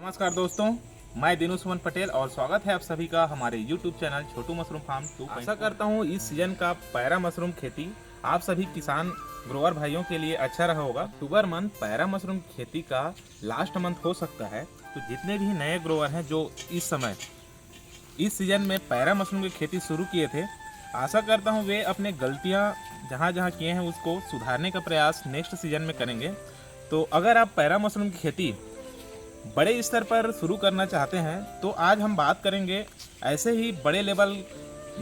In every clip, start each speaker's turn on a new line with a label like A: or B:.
A: नमस्कार दोस्तों, मैं दिनु सुमन पटेल और स्वागत है आप सभी का हमारे YouTube चैनल छोटू मशरूम फार्म 2। आशा करता हूँ इस सीजन का पैरा मशरूम खेती आप सभी किसान ग्रोवर भाइयों के लिए अच्छा रहा होगा। अक्टूबर मंथ पैरा मशरूम खेती का लास्ट मंथ हो सकता है, तो जितने भी नए ग्रोवर हैं जो इस समय इस सीजन में पैरा मशरूम की खेती शुरू किए थे, आशा करता हूँ वे अपने गलतियाँ जहाँ जहाँ किए हैं उसको सुधारने का प्रयास नेक्स्ट सीजन में करेंगे। तो अगर आप पैरा मशरूम की खेती बड़े स्तर पर शुरू करना चाहते हैं तो आज हम बात करेंगे ऐसे ही बड़े लेवल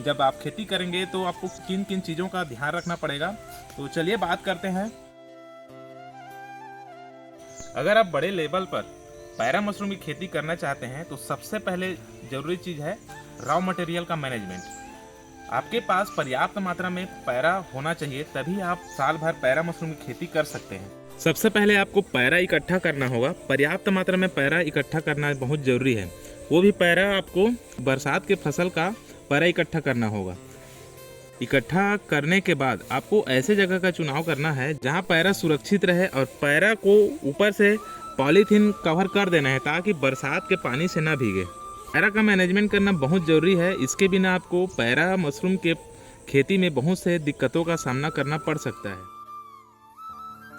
A: जब आप खेती करेंगे तो आपको किन किन चीज़ों का ध्यान रखना पड़ेगा। तो चलिए बात करते हैं। अगर आप बड़े लेवल पर पैरा मशरूम की खेती करना चाहते हैं तो सबसे पहले ज़रूरी चीज़ है रॉ मटेरियल का मैनेजमेंट। आपके पास पर्याप्त मात्रा में पैरा होना चाहिए, तभी आप साल भर पैरा मशरूम की खेती कर सकते हैं। सबसे पहले आपको पैरा इकट्ठा करना होगा। पर्याप्त मात्रा में पैरा इकट्ठा करना बहुत ज़रूरी है। वो भी पैरा आपको बरसात के फसल का पैरा इकट्ठा करना होगा। इकट्ठा करने के बाद आपको ऐसे जगह का चुनाव करना है जहां पैरा सुरक्षित रहे और पैरा को ऊपर से पॉलीथीन कवर कर देना है ताकि बरसात के पानी से ना भीगे। पैरा का मैनेजमेंट करना बहुत ज़रूरी है। इसके बिना आपको पैरा मशरूम के खेती में बहुत से दिक्कतों का सामना करना पड़ सकता है।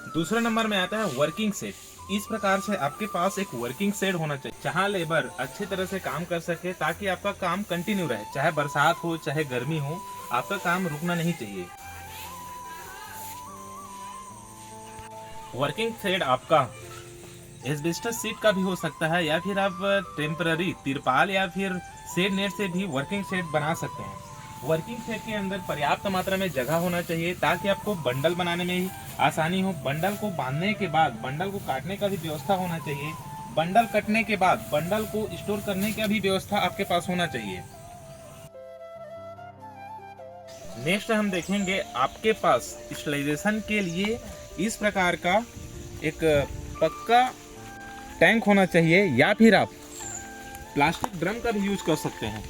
A: दूसरे नंबर में आता है वर्किंग सेट। इस प्रकार से आपके पास एक वर्किंग सेट होना चाहिए जहां लेबर अच्छी तरह से काम कर सके, ताकि आपका काम कंटिन्यू रहे, चाहे बरसात हो चाहे गर्मी हो, आपका काम रुकना नहीं चाहिए। वर्किंग सेट आपका एस्बेस्टस सीट का भी हो सकता है, या फिर आप टेम्पररी तिरपाल या फिर शेड नेट से भी वर्किंग सेट बना सकते हैं। वर्किंग सेट के अंदर पर्याप्त मात्रा में जगह होना चाहिए ताकि आपको बंडल बनाने में ही आसानी हो। बंडल को बांधने के बाद बंडल को काटने का भी व्यवस्था होना चाहिए। बंडल कटने के बाद बंडल को स्टोर करने का भी व्यवस्था आपके पास होना चाहिए। नेक्स्ट हम देखेंगे आपके पास स्टरलाइजेशन के लिए इस प्रकार का एक पक्का टैंक होना चाहिए, या फिर आप प्लास्टिक ड्रम का भी यूज कर सकते हैं।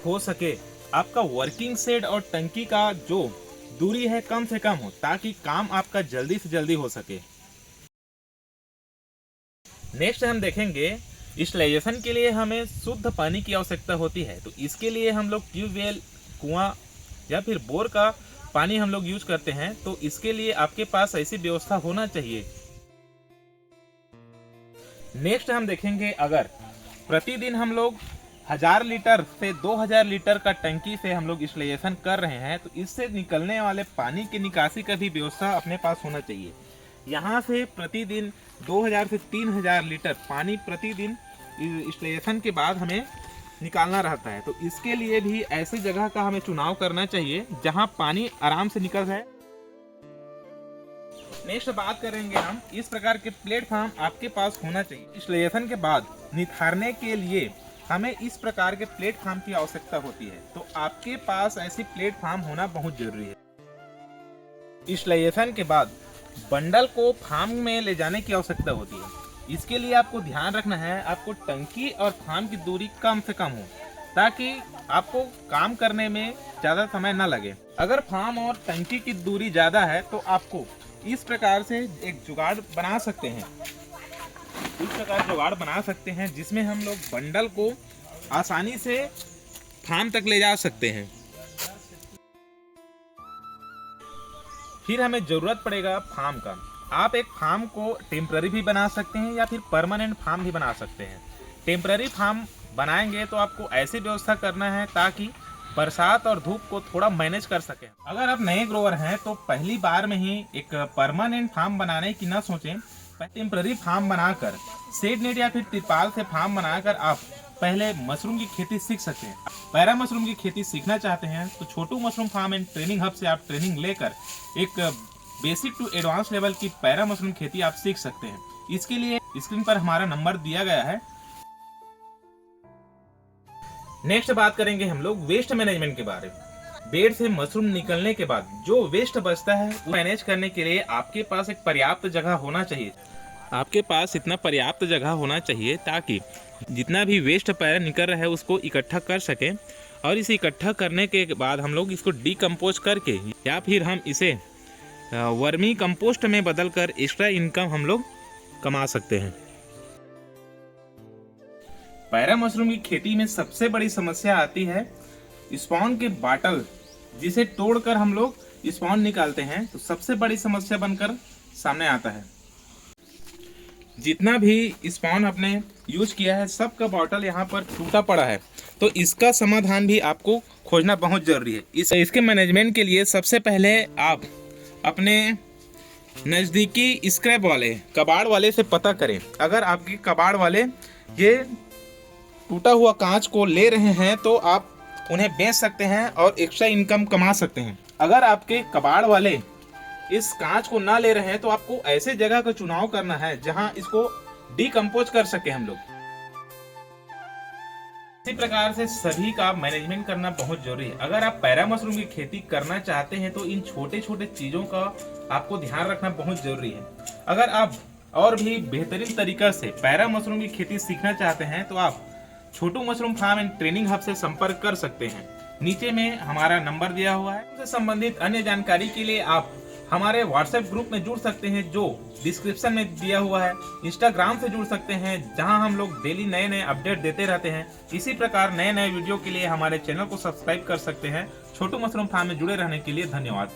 A: हो सके आपका वर्किंग सेट और टंकी का जो दूरी है कम से कम हो, ताकि काम आपका जल्दी से जल्दी हो सके। नेक्स्ट हम देखेंगे स्टरलाइजेशन के लिए हमें शुद्ध पानी की आवश्यकता होती है। तो इसके लिए हम लोग ट्यूबवेल, कुआं या फिर बोर का पानी हम लोग यूज करते हैं। तो इसके लिए आपके पास ऐसी व्यवस्था होना चाहिए। नेक्स्ट हम देखेंगे अगर प्रतिदिन हम लोग 1000 लीटर से 2000 लीटर का टंकी से हम लोग स्टरलाइजेशन कर रहे हैं, तो इससे निकलने वाले पानी की निकासी का भी व्यवस्था अपने पास होना चाहिए। यहाँ से प्रतिदिन 2000 से 3000 लीटर पानी प्रतिदिन स्टरलाइजेशन के बाद हमें निकालना रहता है। तो इसके लिए भी ऐसी जगह का हमें चुनाव करना चाहिए जहाँ पानी आराम से निकल जाए। नेक्स्ट बात करेंगे हम, इस प्रकार के प्लेटफॉर्म आपके पास होना चाहिए। स्टरलाइजेशन के बाद निथारने के लिए हमें इस प्रकार के प्लेटफॉर्म की आवश्यकता होती है। तो आपके पास ऐसी प्लेटफॉर्म होना बहुत जरूरी है। स्टरलाइजेशन के बाद बंडल को फार्म में ले जाने की आवश्यकता होती है। इसके लिए आपको ध्यान रखना है आपको टंकी और फार्म की दूरी कम से कम हो, ताकि आपको काम करने में ज़्यादा समय न लगे। अगर फार्म और टंकी की दूरी ज़्यादा है तो आपको इस प्रकार से एक जुगाड़ बना सकते हैं। इस प्रकार जुगाड़ बना सकते हैं जिसमें हम लोग बंडल को आसानी से फार्म तक ले जा सकते हैं। फिर हमें जरूरत पड़ेगा फार्म का। आप एक फार्म को टेम्पररी भी बना सकते हैं या फिर परमानेंट फार्म भी बना सकते हैं। टेम्पररी फार्म बनाएंगे तो आपको ऐसी व्यवस्था करना है ताकि बरसात और धूप को थोड़ा मैनेज कर सकें। अगर आप नए ग्रोवर हैं तो पहली बार में ही एक परमानेंट फार्म बनाने की ना सोचें। टेम्पररी फार्म बनाकर शेड नेट या फिर तिरपाल से फार्म बनाकर आप पहले मशरूम की खेती सीख सकते हैं। पैरा मशरूम की खेती सीखना चाहते हैं तो Chhotu mushroom farm and training hub से आप ट्रेनिंग लेकर एक बेसिक टू एडवांस लेवल की पैरा मशरूम खेती आप सीख सकते हैं। इसके लिए स्क्रीन पर हमारा नंबर दिया गया है। नेक्स्ट बात करेंगे हम लोग वेस्ट मैनेजमेंट के बारे में। बेड से मशरूम निकलने के बाद जो वेस्ट बचता है वो मैनेज करने के लिए आपके पास एक पर्याप्त जगह होना चाहिए। आपके पास इतना पर्याप्त जगह होना चाहिए ताकि जितना भी वेस्ट पैरा निकल रहा है उसको इकट्ठा कर सकें, और इसे इकट्ठा करने के बाद हम लोग इसको डीकम्पोज करके या फिर हम इसे वर्मी कंपोस्ट में बदलकर एक्स्ट्रा इनकम हम लोग कमा सकते हैं। पैरा मशरूम की खेती में सबसे बड़ी समस्या आती है स्पॉन के बाटल, जिसे तोड़कर हम लोग स्पॉन निकालते हैं तो सबसे बड़ी समस्या बनकर सामने आता है। जितना भी स्पॉन आपने यूज किया है सबका बॉटल यहाँ पर टूटा पड़ा है, तो इसका समाधान भी आपको खोजना बहुत जरूरी है। इसके मैनेजमेंट के लिए सबसे पहले आप अपने नज़दीकी स्क्रैप वाले, कबाड़ वाले से पता करें। अगर आपके कबाड़ वाले ये टूटा हुआ कांच को ले रहे हैं तो आप उन्हें बेच सकते हैं और एक्स्ट्रा इनकम कमा सकते हैं। अगर आपके कबाड़ वाले इस कांच को ना ले रहे हैं तो आपको ऐसे जगह का चुनाव करना है जहां इसको डिकम्पोज कर सके हम लोग। इसी प्रकार से सभी का मैनेजमेंट करना बहुत जरूरी है। अगर आप पैरा मशरूम की खेती करना चाहते हैं तो इन छोटे छोटे चीजों का आपको ध्यान रखना बहुत जरूरी है। अगर आप और भी बेहतरीन तरीका से पैरा मशरूम की खेती सीखना चाहते हैं तो आप Chhotu mushroom farm and training hub से संपर्क कर सकते हैं। नीचे में हमारा नंबर दिया हुआ है। उससे संबंधित अन्य जानकारी के लिए आप हमारे व्हाट्सएप ग्रुप में जुड़ सकते हैं जो डिस्क्रिप्शन में दिया हुआ है। इंस्टाग्राम से जुड़ सकते हैं जहां हम लोग डेली नए नए अपडेट देते रहते हैं। इसी प्रकार नए नए वीडियो के लिए हमारे चैनल को सब्सक्राइब कर सकते हैं। छोटू मशरूम फार्म में जुड़े रहने के लिए धन्यवाद।